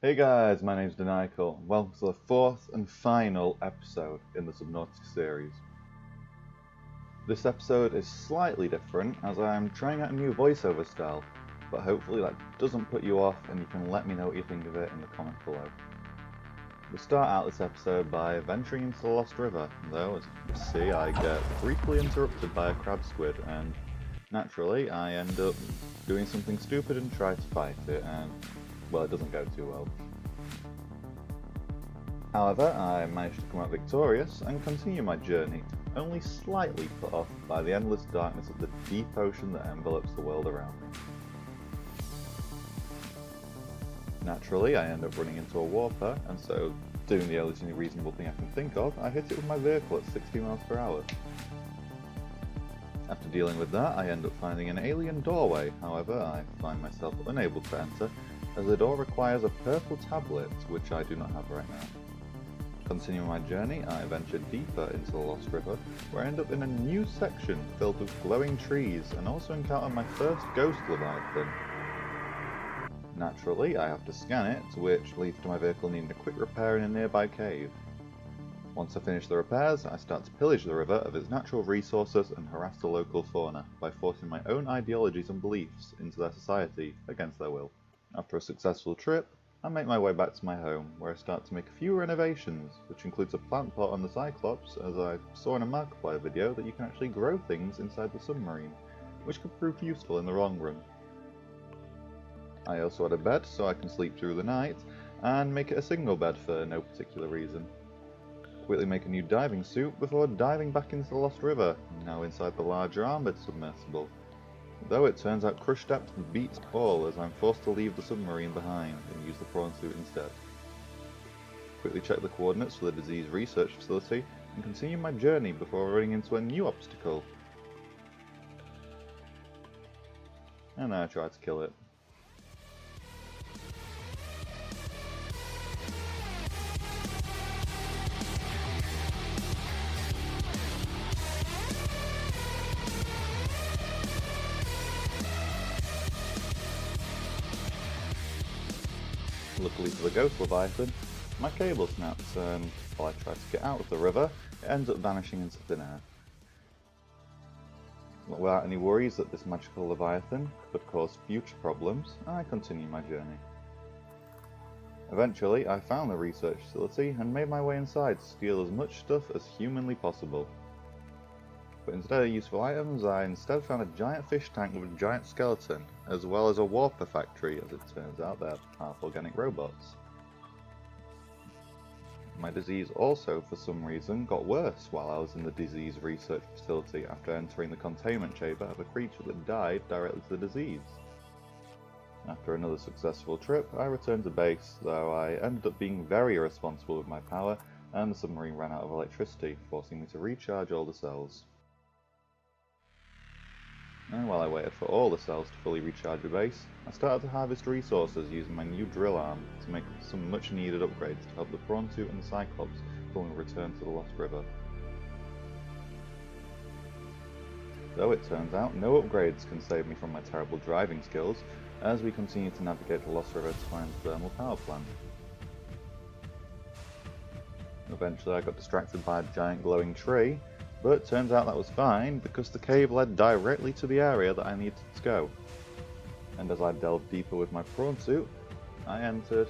Hey guys, my name's Denical. Welcome to the fourth and final episode in the Subnautica series. This episode is slightly different as I'm trying out a new voiceover style, but hopefully that doesn't put you off and you can let me know what you think of it in the comments below. We start out this episode by venturing into the Lost River, though as you can see I get briefly interrupted by a crab squid and naturally I end up doing something stupid and try to fight it and well, it doesn't go too well. However, I managed to come out victorious and continue my journey, only slightly put off by the endless darkness of the deep ocean that envelops the world around me. Naturally, I end up running into a warper, and so, doing the only reasonable thing I can think of, I hit it with my vehicle at 60 miles per hour. After dealing with that, I end up finding an alien doorway, however, I find myself unable to enter, as the door requires a purple tablet, which I do not have right now. Continuing my journey, I venture deeper into the Lost River, where I end up in a new section filled with glowing trees, and also encounter my first ghost Leviathan. Naturally, I have to scan it, which leads to my vehicle needing a quick repair in a nearby cave. Once I finish the repairs, I start to pillage the river of its natural resources and harass the local fauna by forcing my own ideologies and beliefs into their society against their will. After a successful trip, I make my way back to my home, where I start to make a few renovations, which includes a plant pot on the Cyclops, as I saw in a Markiplier video that you can actually grow things inside the submarine, which could prove useful in the long run. I also add a bed so I can sleep through the night, and make it a single bed for no particular reason. Quickly make a new diving suit before diving back into the Lost River, now inside the larger armoured submersible. Though it turns out crush depth beats all as I'm forced to leave the submarine behind and use the prawn suit instead. Quickly check the coordinates for the disease research facility and continue my journey before running into a new obstacle. And I try to kill it. Luckily for the ghost Leviathan, my cable snaps and while I try to get out of the river, it ends up vanishing into thin air. Without any worries that this magical Leviathan could cause future problems, I continue my journey. Eventually, I found the research facility and made my way inside to steal as much stuff as humanly possible. But instead of useful items, I instead found a giant fish tank with a giant skeleton, as well as a warper factory, as it turns out they're half organic robots. My disease also, for some reason, got worse while I was in the disease research facility after entering the containment chamber of a creature that died directly to the disease. After another successful trip, I returned to base, though I ended up being very irresponsible with my power, and the submarine ran out of electricity, forcing me to recharge all the cells. And while I waited for all the cells to fully recharge the base, I started to harvest resources using my new drill arm to make some much needed upgrades to help the prawn suit and the Cyclops when we return to the Lost River. Though it turns out no upgrades can save me from my terrible driving skills as we continue to navigate the Lost River to find the thermal power plant. Eventually I got distracted by a giant glowing tree, but it turns out that was fine because the cave led directly to the area that I needed to go. And as I delved deeper with my prawn suit, I entered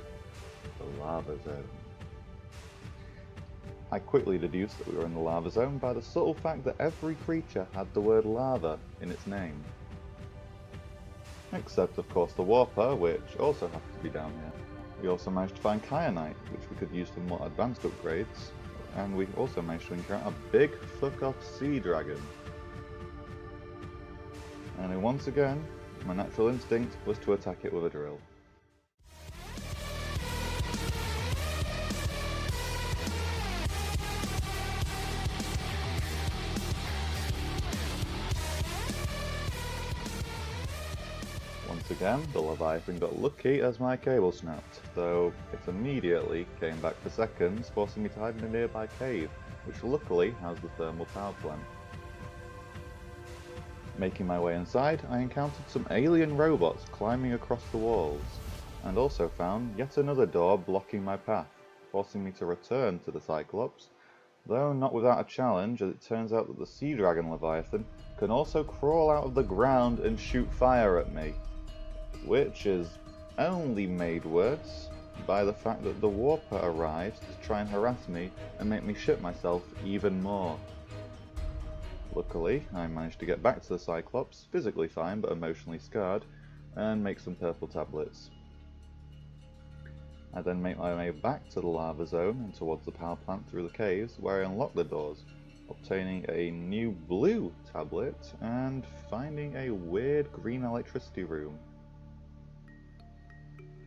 the lava zone. I quickly deduced that we were in the lava zone by the subtle fact that every creature had the word lava in its name. Except of course the warper, which also happened to be down here. We also managed to find kyanite, which we could use for more advanced upgrades, and we also managed to encounter a big fuck-off sea dragon. And once again, my natural instinct was to attack it with a drill. Once again, the Leviathan got lucky as my cable snapped, though it immediately came back for seconds, forcing me to hide in a nearby cave, which luckily has the thermal power plant. Making my way inside, I encountered some alien robots climbing across the walls. and also found yet another door blocking my path, forcing me to return to the Cyclops, though not without a challenge, as it turns out that the Sea Dragon Leviathan can also crawl out of the ground and shoot fire at me, which is only made worse by the fact that the Warper arrives to try and harass me and make me shit myself even more. Luckily, I managed to get back to the Cyclops, physically fine but emotionally scarred, and make some purple tablets. I then make my way back to the lava zone and towards the power plant through the caves, where I unlock the doors, obtaining a new blue tablet and finding a weird green electricity room.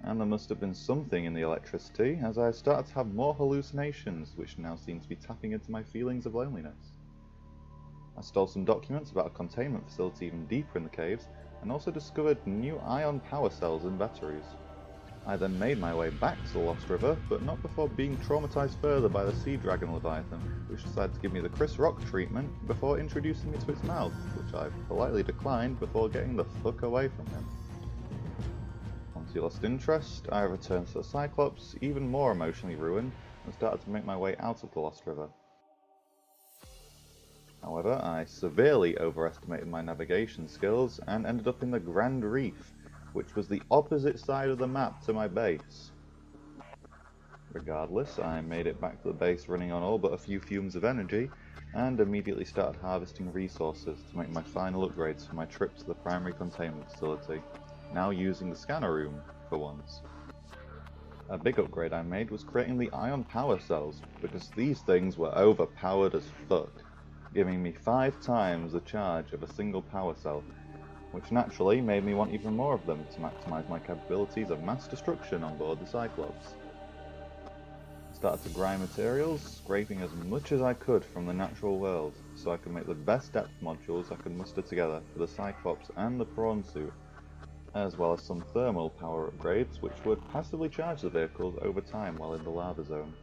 And there must have been something in the electricity, as I started to have more hallucinations, which now seem to be tapping into my feelings of loneliness. I stole some documents about a containment facility even deeper in the caves, and also discovered new ion power cells and batteries. I then made my way back to the Lost River, but not before being traumatized further by the Sea Dragon Leviathan, which decided to give me the Chris Rock treatment before introducing me to its mouth, which I politely declined before getting the fuck away from him. Once he lost interest, I returned to the Cyclops, even more emotionally ruined, and started to make my way out of the Lost River. However, I severely overestimated my navigation skills and ended up in the Grand Reef, which was the opposite side of the map to my base. Regardless, I made it back to the base running on all but a few fumes of energy, and immediately started harvesting resources to make my final upgrades for my trip to the primary containment facility, now using the scanner room for once. A big upgrade I made was creating the ion power cells, because these things were overpowered as fuck, giving me 5 times the charge of a single power cell, which naturally made me want even more of them to maximise my capabilities of mass destruction on board the Cyclops. I started to grind materials, scraping as much as I could from the natural world, so I could make the best depth modules I could muster together for the Cyclops and the prawn suit, as well as some thermal power upgrades which would passively charge the vehicles over time while in the lava zone.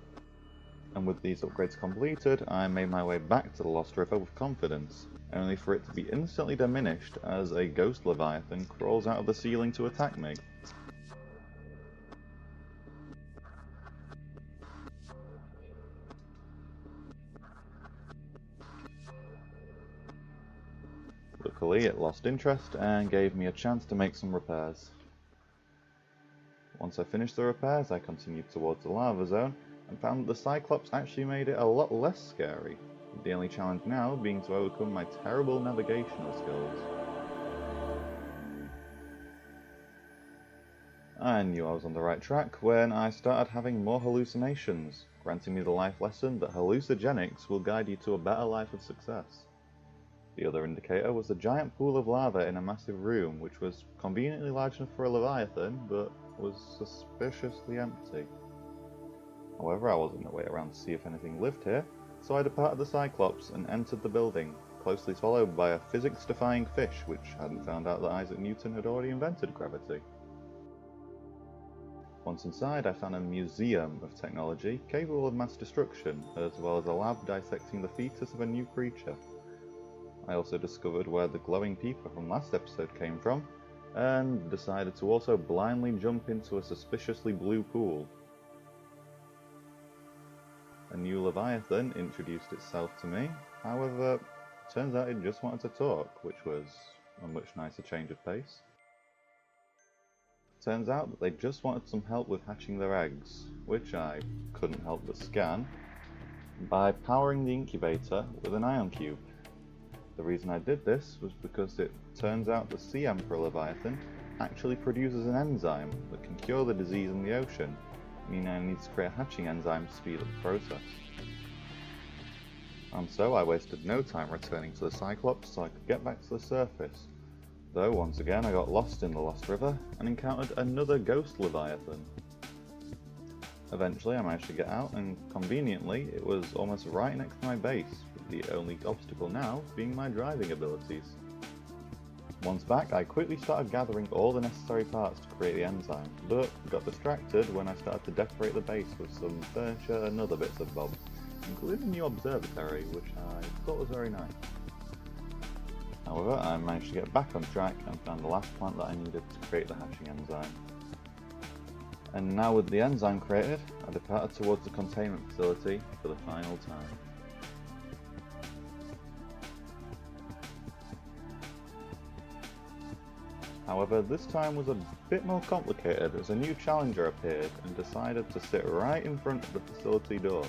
And with these upgrades completed, I made my way back to the Lost River with confidence, only for it to be instantly diminished as a ghost Leviathan crawls out of the ceiling to attack me. Luckily, it lost interest and gave me a chance to make some repairs. Once I finished the repairs, I continued towards the lava zone and found that the Cyclops actually made it a lot less scary, the only challenge now being to overcome my terrible navigational skills. I knew I was on the right track when I started having more hallucinations, granting me the life lesson that hallucinogenics will guide you to a better life of success. The other indicator was a giant pool of lava in a massive room, which was conveniently large enough for a Leviathan, but was suspiciously empty. However, I wasn't away around to see if anything lived here, so I departed the Cyclops and entered the building, closely followed by a physics-defying fish which hadn't found out that Isaac Newton had already invented gravity. Once inside, I found a museum of technology capable of mass destruction, as well as a lab dissecting the fetus of a new creature. I also discovered where the glowing peeper from last episode came from, and decided to also blindly jump into a suspiciously blue pool. A new Leviathan introduced itself to me, however, turns out it just wanted to talk, which was a much nicer change of pace. Turns out that they just wanted some help with hatching their eggs, which I couldn't help but scan, by powering the incubator with an ion cube. The reason I did this was because it turns out the Sea Emperor Leviathan actually produces an enzyme that can cure the disease in the ocean, meaning I need to create a hatching enzyme to speed up the process. And so I wasted no time returning to the Cyclops so I could get back to the surface, though once again I got lost in the Lost River and encountered another ghost Leviathan. Eventually I managed to get out, and conveniently it was almost right next to my base, with the only obstacle now being my driving abilities. Once back, I quickly started gathering all the necessary parts to create the enzyme, but got distracted when I started to decorate the base with some furniture and other bits of bobs, including a new observatory, which I thought was very nice. However, I managed to get back on track and found the last plant that I needed to create the hatching enzyme. And now with the enzyme created, I departed towards the containment facility for the final time. However, this time was a bit more complicated as a new challenger appeared and decided to sit right in front of the facility door.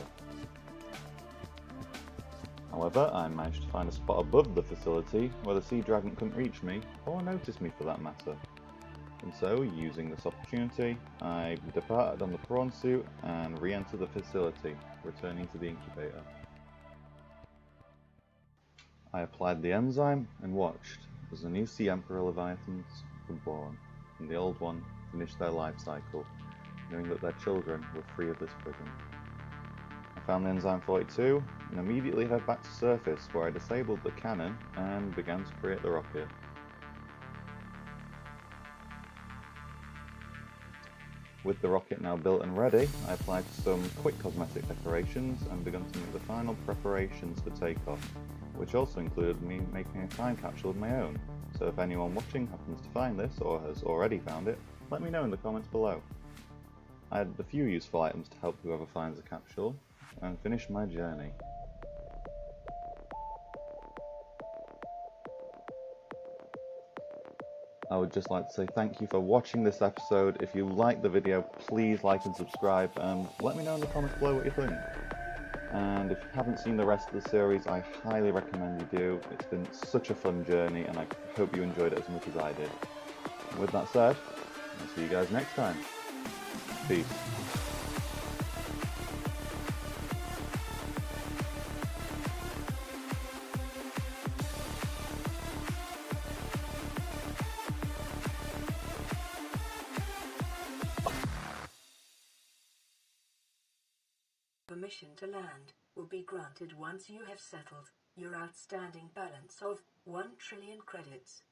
However, I managed to find a spot above the facility where the sea dragon couldn't reach me, or notice me for that matter. And so, using this opportunity, I departed on the prawn suit and re-entered the facility, returning to the incubator. I applied the enzyme and watched as the new sea Emperor Leviathans were born, and the old one finished their life cycle, knowing that their children were free of this prison. I found the enzyme 42 and immediately headed back to surface where I disabled the cannon and began to create the rocket. With the rocket now built and ready, I applied some quick cosmetic decorations and began to make the final preparations for takeoff, which also included me making a time capsule of my own. So if anyone watching happens to find this or has already found it, let me know in the comments below. I had a few useful items to help whoever finds the capsule, and finish my journey. I would just like to say thank you for watching this episode. If you liked the video, please like and subscribe, and let me know in the comments below what you think. And if you haven't seen the rest of the series, I highly recommend you do. It's been such a fun journey, and I hope you enjoyed it as much as I did. And with that said, I'll see you guys next time. Peace. Permission to land will be granted once you have settled your outstanding balance of 1 trillion credits.